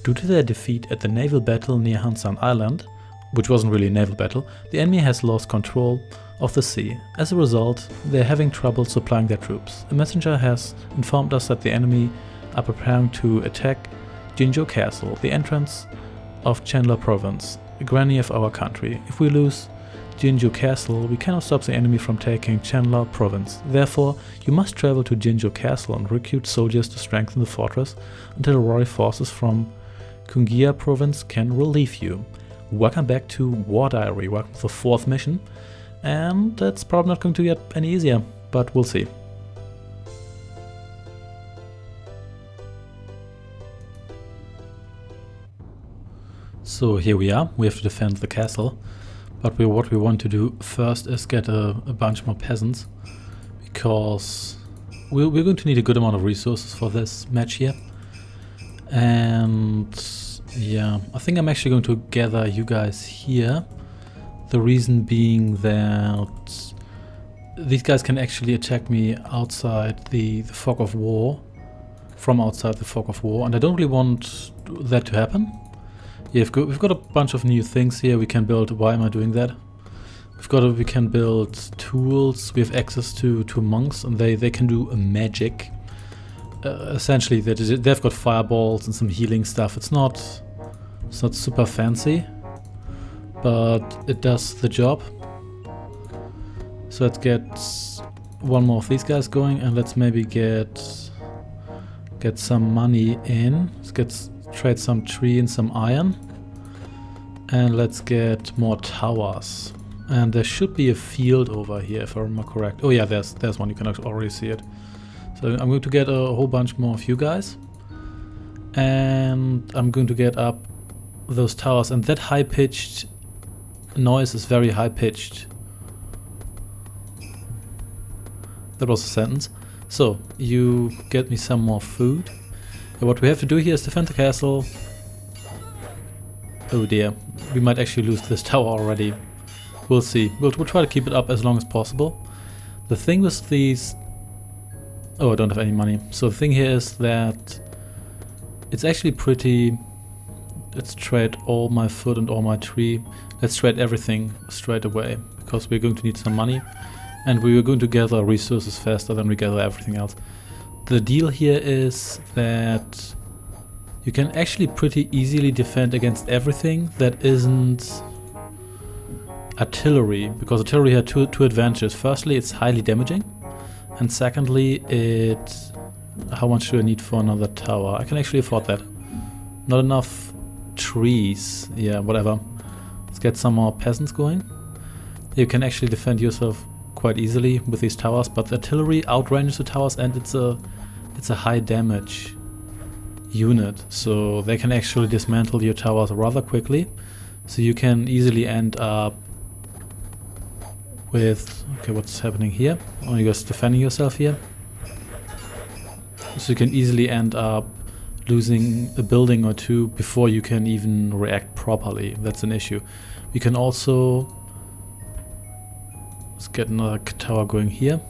Due to their defeat at the naval battle near Hansan Island, which wasn't really a naval battle, the enemy has lost control of the sea. As a result, they're having trouble supplying their troops. A messenger has informed us that the enemy are preparing to attack Jinju Castle, the entrance of Chandler Province, the granny of our country. If we lose Jinju Castle, we cannot stop the enemy from taking Chandler Province. Therefore, you must travel to Jinju Castle and recruit soldiers to strengthen the fortress until the warrior forces from Kungia Province can relieve you. Welcome back to War Diary, welcome to the 4th mission, and it's probably not going to get any easier, but we'll see. So here we are, we have to defend the castle, but what we want to do first is get a bunch more peasants, because we're going to need a good amount of resources for this match here. And yeah, I think I'm actually going to gather you guys here. The reason being that these guys can actually attack me outside the fog of war, from outside the fog of war, and I don't really want that to happen. Yeah, we've got a bunch of new things here we can build. Why am I doing that? We can build tools. We have access to monks, and they can do magic. Essentially, they've got fireballs and some healing stuff. It's not super fancy, but it does the job. So let's get one more of these guys going, and let's maybe get some money in. Let's trade some tree and some iron, and let's get more towers. And there should be a field over here, if I remember correct. Oh yeah, there's one. You can already see it. So I'm going to get a whole bunch more of you guys, and I'm going to get up those towers, and that high-pitched noise is very high-pitched. That was a sentence. So, you get me some more food. And what we have to do here is defend the castle. Oh dear, we might actually lose this tower already. We'll see. We'll try to keep it up as long as possible. The thing with these... Oh, I don't have any money. So the thing here is that it's actually pretty... Let's trade all my food and all my tree. Let's trade everything straight away, because we're going to need some money, and we are going to gather resources faster than we gather everything else. The deal here is that you can actually pretty easily defend against everything that isn't artillery, because artillery had two advantages. Firstly, it's highly damaging. And secondly, how much do I need for another tower? I can actually afford that. Not enough trees. Yeah, whatever. Let's get some more peasants going. You can actually defend yourself quite easily with these towers, but the artillery outranges the towers, and it's a high damage unit. So they can actually dismantle your towers rather quickly. So you can easily end up with... Okay, what's happening here? Oh, you're just defending yourself here. So you can easily end up losing a building or two before you can even react properly. That's an issue. We can also... Let's get another tower going here.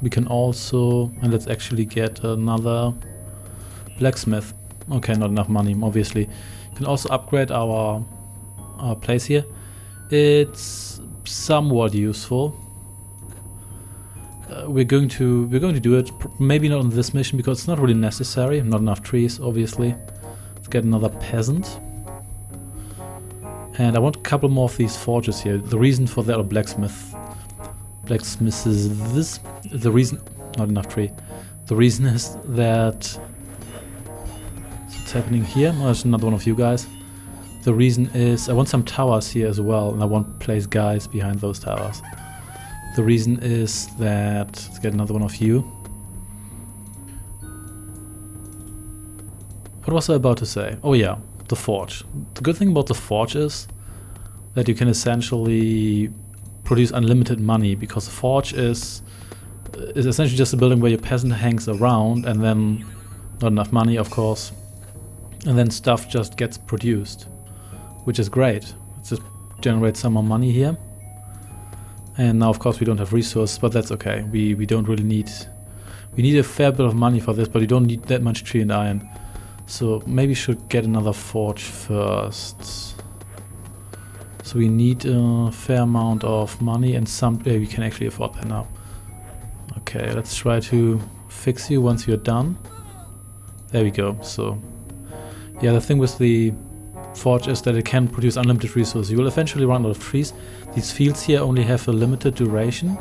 We can also... And let's actually get another blacksmith. Okay, not enough money, obviously. We can also upgrade our place here. It's somewhat useful. We're going to do it, maybe not on this mission, because it's not really necessary. Not enough trees, obviously. Let's get another peasant. And I want a couple more of these forges here. The reason for that, or blacksmiths is this. The reason... Not enough tree. The reason is that... What's happening here? Oh, there's another one of you guys. The reason is I want some towers here as well, and I want to place guys behind those towers. The reason is that... Let's get another one of you. What was I about to say? Oh yeah, the forge. The good thing about the forge is that you can essentially produce unlimited money, because the forge is essentially just a building where your peasant hangs around, and then not enough money, of course, and then stuff just gets produced, which is great. Let's just generate some more money here. And now, of course, we don't have resources, but that's okay. We don't really need... We need a fair bit of money for this, but we don't need that much tree and iron. So maybe should get another forge first. So we need a fair amount of money and some... we can actually afford that now. Okay, let's try to fix you once you're done. There we go. So yeah, the thing with the forge is that it can produce unlimited resources. You will eventually run out of trees. These fields here only have a limited duration.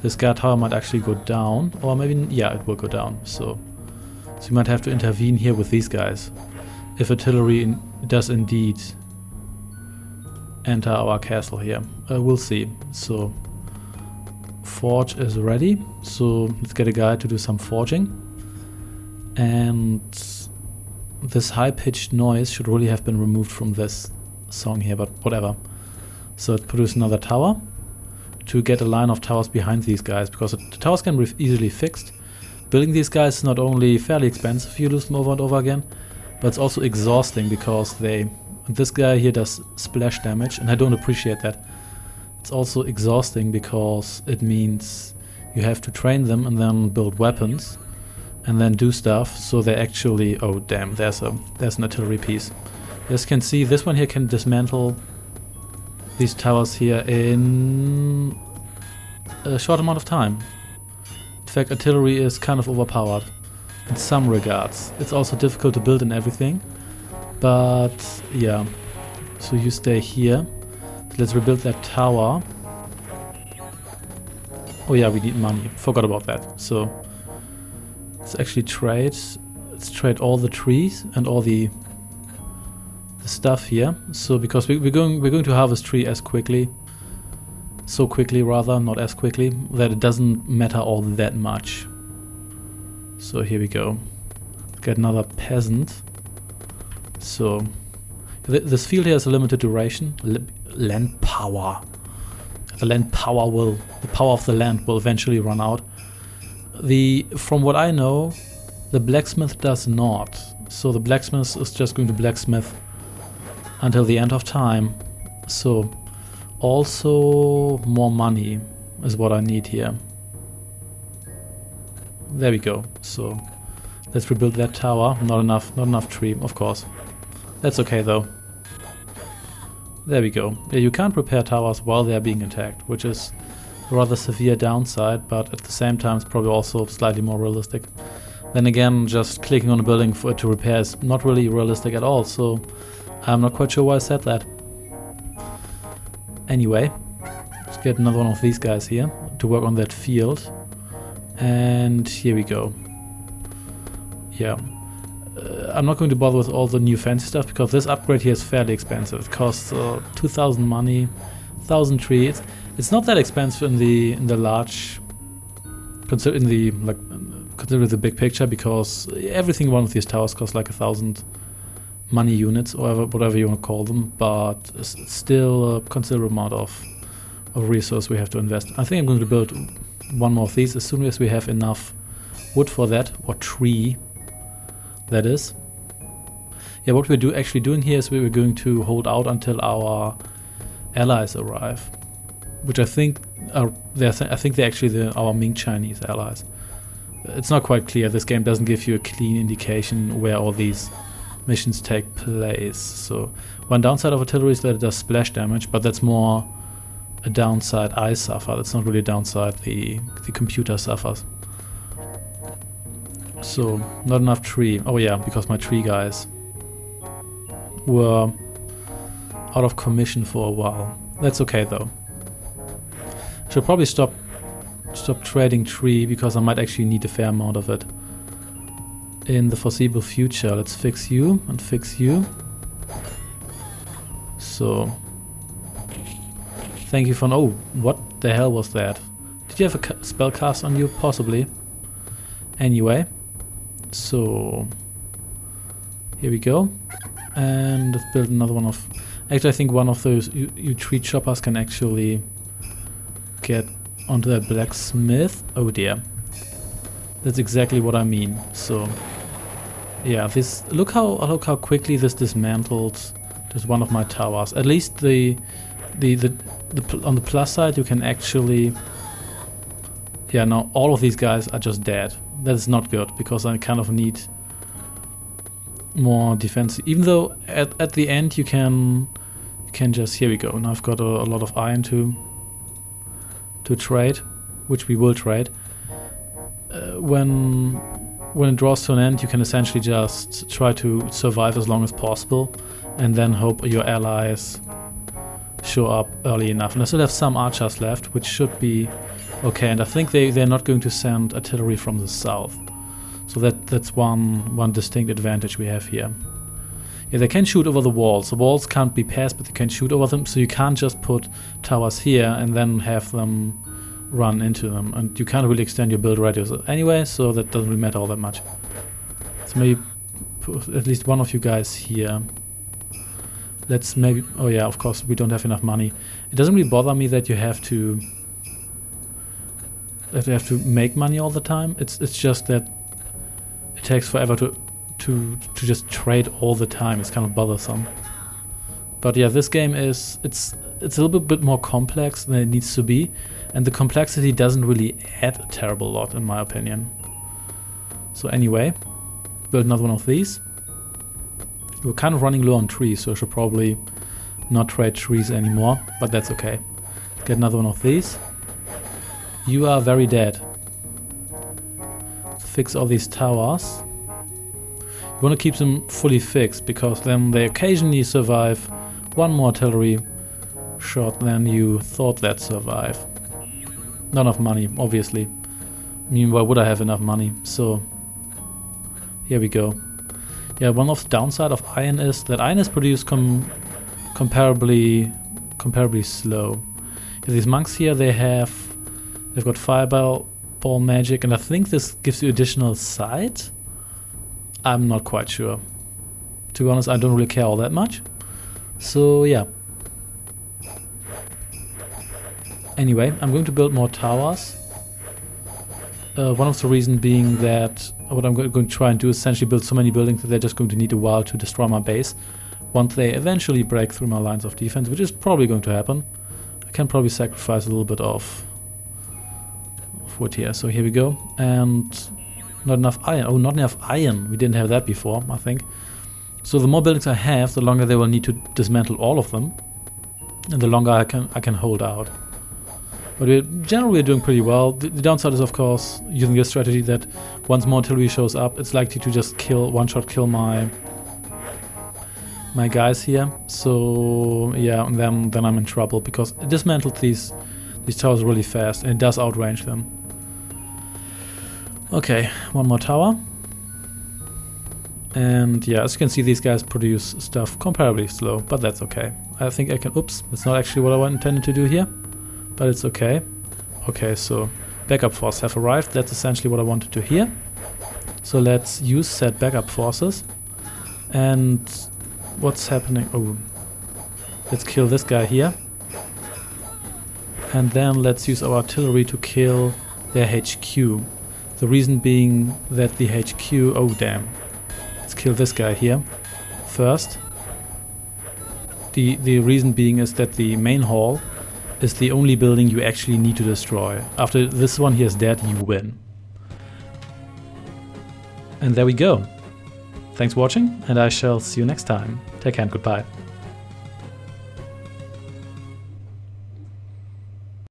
This guard tower might actually go down, or maybe, yeah, it will go down. So you might have to intervene here with these guys if artillery does indeed enter our castle here. We'll see. So forge is ready. So let's get a guy to do some forging. And this high-pitched noise should really have been removed from this song here, but whatever. So let's produce another tower to get a line of towers behind these guys, because the towers can be easily fixed. Building these guys is not only fairly expensive if you lose them over and over again, but it's also exhausting because this guy here does splash damage, and I don't appreciate that. It's also exhausting because it means you have to train them and then build weapons and then do stuff, so they actually... oh damn, there's an artillery piece. As you can see, this one here can dismantle these towers here in a short amount of time. In fact, artillery is kind of overpowered in some regards. It's also difficult to build in everything, but yeah. So you stay here. So let's rebuild that tower. Oh yeah, we need money. Forgot about that. So let's actually trade. Let's trade all the trees and all the stuff here. So because we're going to harvest tree as quickly. So quickly rather, not as quickly, that it doesn't matter all that much. So here we go. Get another peasant. So this field here has a limited duration. Land power. The power of the land will eventually run out. From what I know, the blacksmith does not. So the blacksmith is just going to blacksmith until the end of time. So also more money is what I need here. There we go. So let's rebuild that tower. Not enough tree, of course. That's okay though. There we go. Yeah, you can't repair towers while they're being attacked, which is a rather severe downside, but at the same time it's probably also slightly more realistic. Then again, just clicking on a building for it to repair is not really realistic at all, so I'm not quite sure why I said that. Anyway, let's get another one of these guys here to work on that field. And here we go. Yeah. I'm not going to bother with all the new fancy stuff because this upgrade here is fairly expensive. It costs 2,000 money, 1,000 tree. It's not that expensive in the large, considering the big picture, because everything one of these towers costs like 1,000 money units or whatever you want to call them. But it's still a considerable amount of resource we have to invest. I think I'm going to build one more of these as soon as we have enough wood for that, or tree. That is. Yeah, what we're actually doing here is we're going to hold out until our allies arrive, which I think are they're actually our Ming Chinese allies. It's not quite clear. This game doesn't give you a clean indication where all these missions take place. So one downside of artillery is that it does splash damage, but that's more a downside I suffer. That's not really a downside the computer suffers. So, not enough tree. Oh yeah, because my tree guys were out of commission for a while. That's okay though. Should probably stop trading tree because I might actually need a fair amount of it in the foreseeable future. Let's fix you and fix you. So, thank you for... oh, what the hell was that? Did you have a spell cast on you? Possibly. Anyway. So, here we go, and let's build another one of... actually, I think one of those you tree choppers can actually get onto that blacksmith. Oh dear, that's exactly what I mean. So, yeah, this look how quickly this dismantled just one of my towers. At least the on the plus side, you can actually... yeah, now all of these guys are just dead. That is not good, because I kind of need more defense. Even though at the end you can just, here we go. Now I've got a lot of iron to trade, which we will trade. When it draws to an end, you can essentially just try to survive as long as possible, and then hope your allies show up early enough. And I still have some archers left, which should be okay. And I think they're not going to send artillery from the south. So that's one distinct advantage we have here. Yeah, they can shoot over the walls. The walls can't be passed, but they can shoot over them. So you can't just put towers here and then have them run into them. And you can't really extend your build radius anyway, so that doesn't really matter all that much. So maybe put at least one of you guys here. Let's maybe... Oh yeah, of course, we don't have enough money. It doesn't really bother me that you have to... make money all the time. It's just that it takes forever to just trade all the time. It's kind of bothersome. But yeah, this game is... It's a little bit more complex than it needs to be. And the complexity doesn't really add a terrible lot, in my opinion. So anyway, build another one of these. We're kind of running low on trees, so I should probably not trade trees anymore, but that's okay. Get another one of these. You are very dead. Fix all these towers. You want to keep them fully fixed, because then they occasionally survive one more artillery shot than you thought they'd survive. Not enough money, obviously. I mean, why would I have enough money? So, here we go. Yeah, one of the downside of iron is that iron is produced comparably slow. Yeah, these monks here, they've got fireball magic, and I think this gives you additional sight. I'm not quite sure. To be honest, I don't really care all that much. So yeah. Anyway, I'm going to build more towers. One of the reasons being that what I'm going to try and do is essentially build so many buildings that they're just going to need a while to destroy my base once they eventually break through my lines of defense, which is probably going to happen. I can probably sacrifice a little bit of wood here. So here we go. And not enough iron. Oh, not enough iron. We didn't have that before, I think. So the more buildings I have, the longer they will need to dismantle all of them, and the longer I can hold out. But we're generally doing pretty well. The downside is, of course, using this strategy that once more artillery shows up, it's likely to just one-shot kill my guys here. So yeah, and then I'm in trouble, because it dismantled these towers really fast, and it does outrange them. Okay, one more tower. And yeah, as you can see, these guys produce stuff comparably slow, but that's okay. I think I can... Oops, that's not actually what I intended to do here. But it's okay. Okay, so backup forces have arrived. That's essentially what I wanted to hear. So let's use said backup forces. And what's happening? Oh, let's kill this guy here. And then let's use our artillery to kill their HQ. The reason being that the HQ... Oh, damn. Let's kill this guy here first. The reason being is that the main hall is the only building you actually need to destroy. After this one here is dead, you win. And there we go. Thanks for watching, and I shall see you next time. Take care and goodbye.